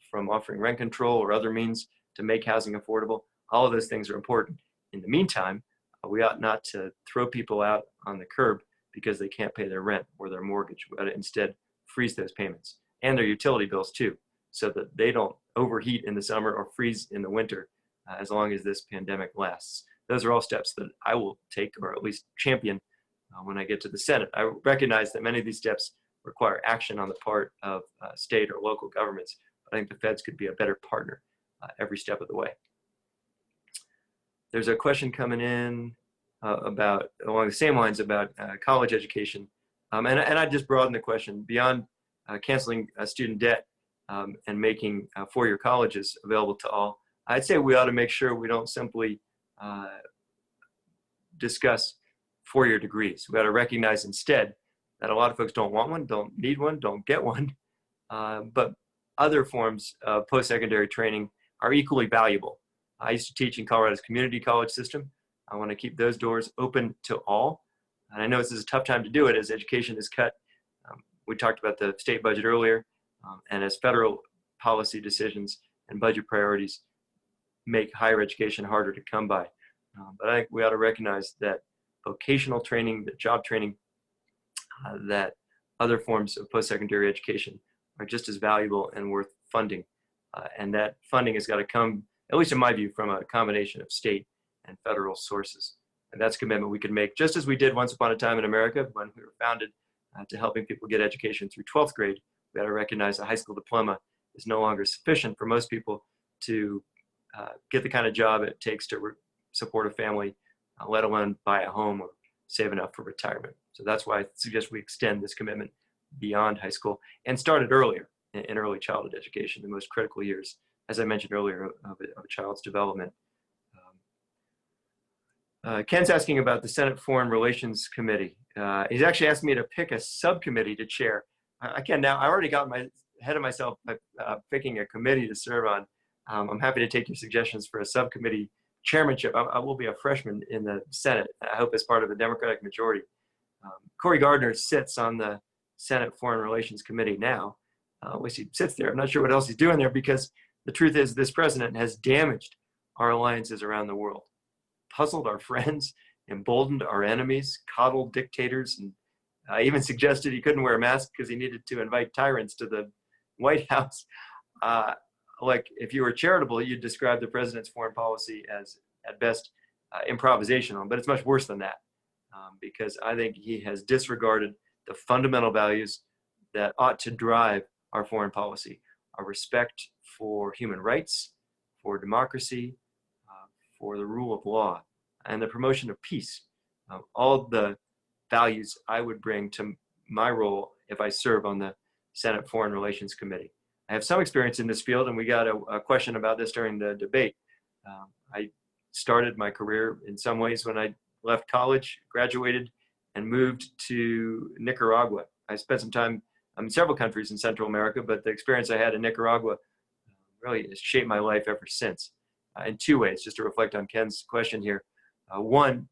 from offering rent control or other means to make housing affordable. All of those things are important. In the meantime, we ought not to throw people out on the curb because they can't pay their rent or their mortgage. We ought to instead freeze those payments and their utility bills too, so that they don't overheat in the summer or freeze in the winter as long as this pandemic lasts. Those are all steps that I will take, or at least champion, when I get to the Senate. I recognize that many of these steps require action on the part of state or local governments, but I think the feds could be a better partner every step of the way. There's a question coming in about, along the same lines, about college education. And I just broadened the question beyond canceling student debt and making four-year colleges available to all. I'd say we ought to make sure we don't simply discuss four-year degrees. We ought to recognize instead that a lot of folks don't want one, don't need one, don't get one, but other forms of post-secondary training are equally valuable. I used to teach in Colorado's community college system. I want to keep those doors open to all. And I know this is a tough time to do it as education is cut. We talked about the state budget earlier, and as federal policy decisions and budget priorities make higher education harder to come by. But I think we ought to recognize that vocational training, that job training, that other forms of post-secondary education are just as valuable and worth funding. And that funding has got to come, at least in my view, from a combination of state and federal sources. And that's a commitment we can make, just as we did once upon a time in America when we were founded to helping people get education through 12th grade. We got to recognize a high school diploma is no longer sufficient for most people to get the kind of job it takes to support a family, let alone buy a home or save enough for retirement. So that's why I suggest we extend this commitment beyond high school and start it earlier in early childhood education, the most critical years, as I mentioned earlier, of a child's development. Ken's asking about the Senate Foreign Relations Committee. He's actually asked me to pick a subcommittee to chair. Ken, now I already got ahead of myself by picking a committee to serve on. I'm happy to take your suggestions for a subcommittee chairmanship. I will be a freshman in the Senate, I hope as part of the Democratic majority. Cory Gardner sits on the Senate Foreign Relations Committee now. At least he sits there. I'm not sure what else he's doing there, because the truth is this president has damaged our alliances around the world, puzzled our friends, emboldened our enemies, coddled dictators, and even suggested he couldn't wear a mask because he needed to invite tyrants to the White House. Like, if you were charitable, you'd describe the president's foreign policy as, at best, improvisational, but it's much worse than that, because I think he has disregarded the fundamental values that ought to drive our foreign policy: our respect for human rights, for democracy, for the rule of law, and the promotion of peace. All of the values I would bring to my role if I serve on the Senate Foreign Relations Committee. I have some experience in this field, and we got a question about this during the debate. I started my career in some ways when I left college, graduated, and moved to Nicaragua. I spent some time in several countries in Central America, but the experience I had in Nicaragua really has shaped my life ever since, in two ways, just to reflect on Ken's question here. One,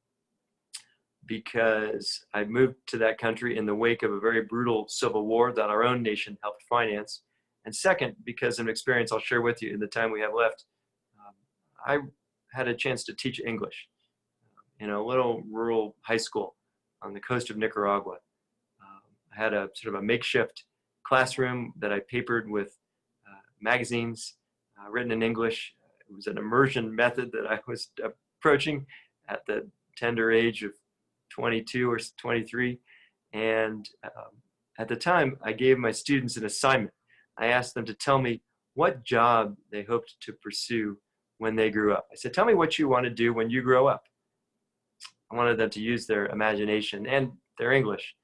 because I moved to that country in the wake of a very brutal civil war that our own nation helped finance. And second, because of an experience I'll share with you in the time we have left. I had a chance to teach English in a little rural high school on the coast of Nicaragua. I had a sort of a makeshift classroom that I papered with magazines written in English. It was an immersion method that I was approaching at the tender age of 22 or 23. And at the time, I gave my students an assignment. I asked them to tell me what job they hoped to pursue when they grew up. I said, tell me what you want to do when you grow up. I wanted them to use their imagination and their English.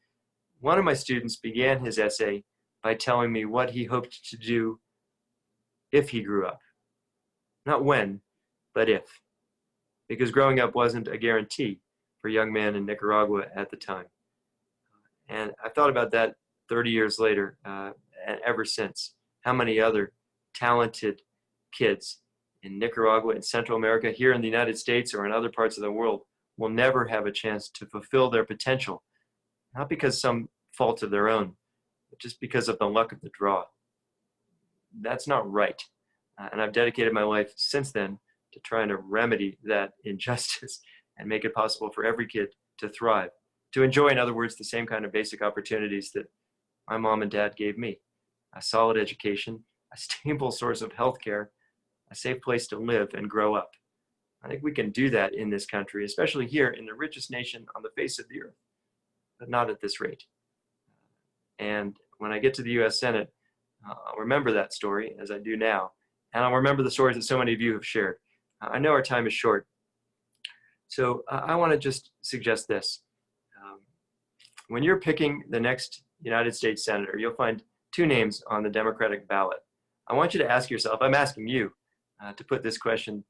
One of my students began his essay by telling me what he hoped to do if he grew up. Not when, but if. Because growing up wasn't a guarantee for a young man in Nicaragua at the time. And I thought about that 30 years later, and ever since. How many other talented kids in Nicaragua, in Central America, here in the United States, or in other parts of the world will never have a chance to fulfill their potential, not because some fault of their own, but just because of the luck of the draw. That's not right. And I've dedicated my life since then to trying to remedy that injustice and make it possible for every kid to thrive, to enjoy, in other words, the same kind of basic opportunities that my mom and dad gave me: a solid education, a stable source of health care, a safe place to live and grow up. I think we can do that in this country, especially here in the richest nation on the face of the earth, but not at this rate. And when I get to the US Senate, I'll remember that story, as I do now, and I'll remember the stories that so many of you have shared. I know our time is short, so I want to just suggest this. When you're picking the next United States Senator, you'll find two names on the Democratic ballot. I want you to ask yourself, I'm asking you to put this question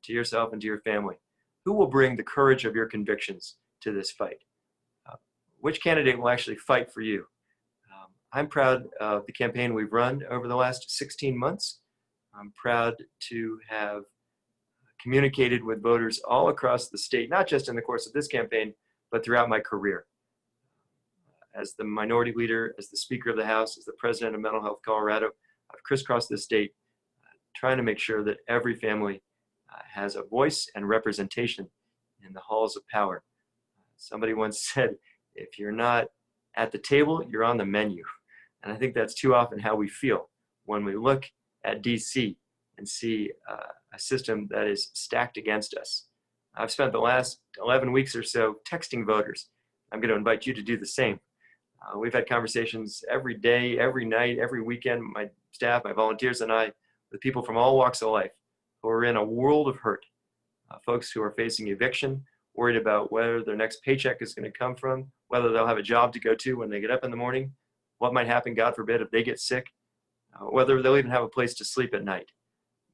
to yourself and to your family. Who will bring the courage of your convictions to this fight? Which candidate will actually fight for you? I'm proud of the campaign we've run over the last 16 months. I'm proud to have communicated with voters all across the state, not just in the course of this campaign, but throughout my career. As the minority leader, as the Speaker of the House, as the President of Mental Health Colorado, I've crisscrossed this state trying to make sure that every family has a voice and representation in the halls of power. Somebody once said, if you're not at the table, you're on the menu. And I think that's too often how we feel when we look at DC and see a system that is stacked against us. I've spent the last 11 weeks or so texting voters. I'm going to invite you to do the same. We've had conversations every day, every night, every weekend, my staff, my volunteers and I, with people from all walks of life who are in a world of hurt. Folks who are facing eviction, worried about where their next paycheck is going to come from, whether they'll have a job to go to when they get up in the morning, what might happen, God forbid, if they get sick, whether they'll even have a place to sleep at night.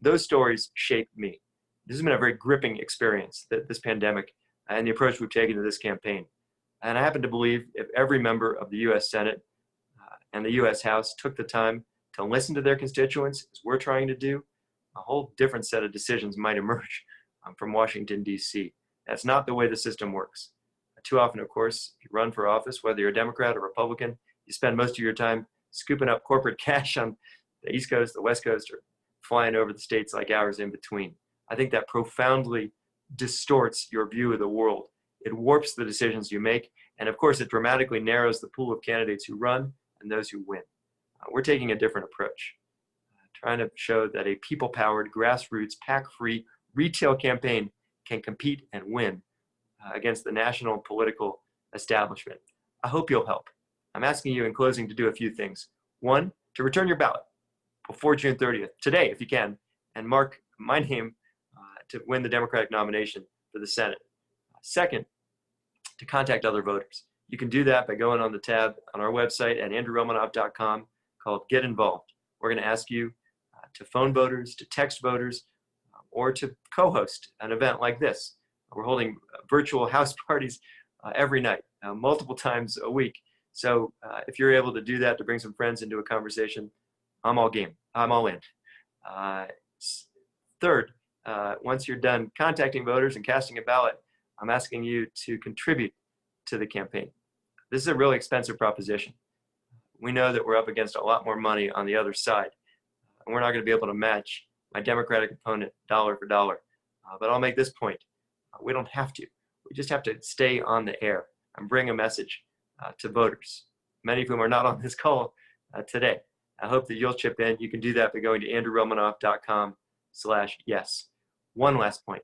Those stories shaped me. This has been a very gripping experience, this pandemic, and the approach we've taken to this campaign. And I happen to believe if every member of the U.S. Senate and the U.S. House took the time to listen to their constituents, as we're trying to do, a whole different set of decisions might emerge from Washington, D.C. That's not the way the system works. Too often, of course, if you run for office, whether you're a Democrat or Republican, you spend most of your time scooping up corporate cash on the East Coast, the West Coast, or flying over the states like ours in between. I think that profoundly distorts your view of the world. It warps the decisions you make, and of course, it dramatically narrows the pool of candidates who run and those who win. We're taking a different approach, trying to show that a people-powered, grassroots, PAC-free retail campaign can compete and win against the national political establishment. I hope you'll help. I'm asking you in closing to do a few things. One, to return your ballot before June 30th, today if you can, and mark my name to win the Democratic nomination for the Senate. Second, to contact other voters. You can do that by going on the tab on our website at andrewromanoff.com called Get Involved. We're going to ask you to phone voters, to text voters, or to co-host an event like this. We're holding virtual house parties every night, multiple times a week. So if you're able to do that, to bring some friends into a conversation, I'm all game. I'm all in. Third, once you're done contacting voters and casting a ballot, I'm asking you to contribute to the campaign. This is a really expensive proposition. We know that we're up against a lot more money on the other side, and we're not going to be able to match my Democratic opponent dollar for dollar. But I'll make this point. We don't have to. We just have to stay on the air and bring a message to voters, many of whom are not on this call today. I hope that you'll chip in. You can do that by going to andrewromanoff.com/yes. One last point.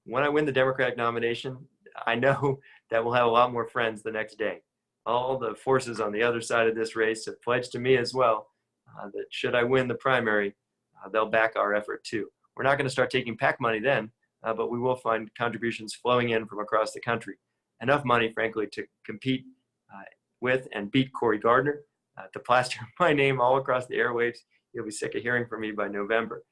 When I win the Democratic nomination, I know that we'll have a lot more friends the next day. All the forces on the other side of this race have pledged to me as well that should I win the primary, they'll back our effort too. We're not going to start taking PAC money then, but we will find contributions flowing in from across the country. Enough money, frankly, to compete with and beat Cory Gardner, to plaster my name all across the airwaves. You'll be sick of hearing from me by November.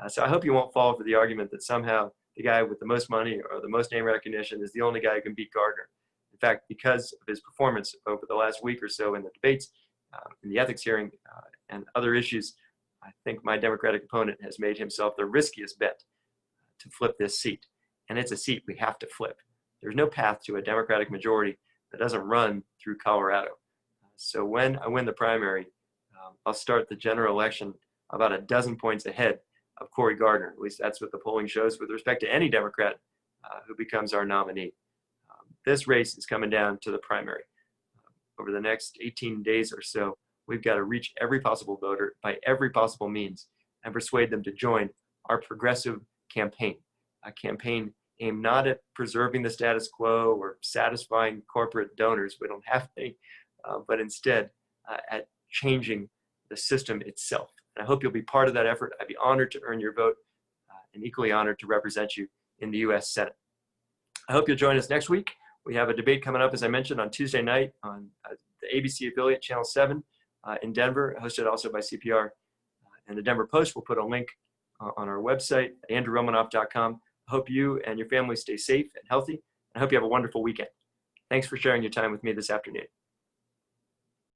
So I hope you won't fall for the argument that somehow the guy with the most money or the most name recognition is the only guy who can beat Gardner. In fact, because of his performance over the last week or so in the debates, in the ethics hearing, and other issues, I think my Democratic opponent has made himself the riskiest bet to flip this seat. And it's a seat we have to flip. There's no path to a Democratic majority that doesn't run through Colorado. So when I win the primary, I'll start the general election about a dozen points ahead of Cory Gardner. At least that's what the polling shows with respect to any Democrat who becomes our nominee. This race is coming down to the primary. Over the next 18 days or so, we've got to reach every possible voter by every possible means and persuade them to join our progressive campaign, a campaign aimed not at preserving the status quo or satisfying corporate donors, we don't have any, but instead at changing the system itself, And I hope you'll be part of that effort. I'd be honored to earn your vote and equally honored to represent you in the U.S. Senate. I hope you'll join us next week. We have a debate coming up, as I mentioned, on Tuesday night on the ABC affiliate, Channel 7 in Denver, hosted also by CPR. And the Denver Post will put a link on our website, andrewromanoff.com. I hope you and your family stay safe and healthy. I hope you have a wonderful weekend. Thanks for sharing your time with me this afternoon.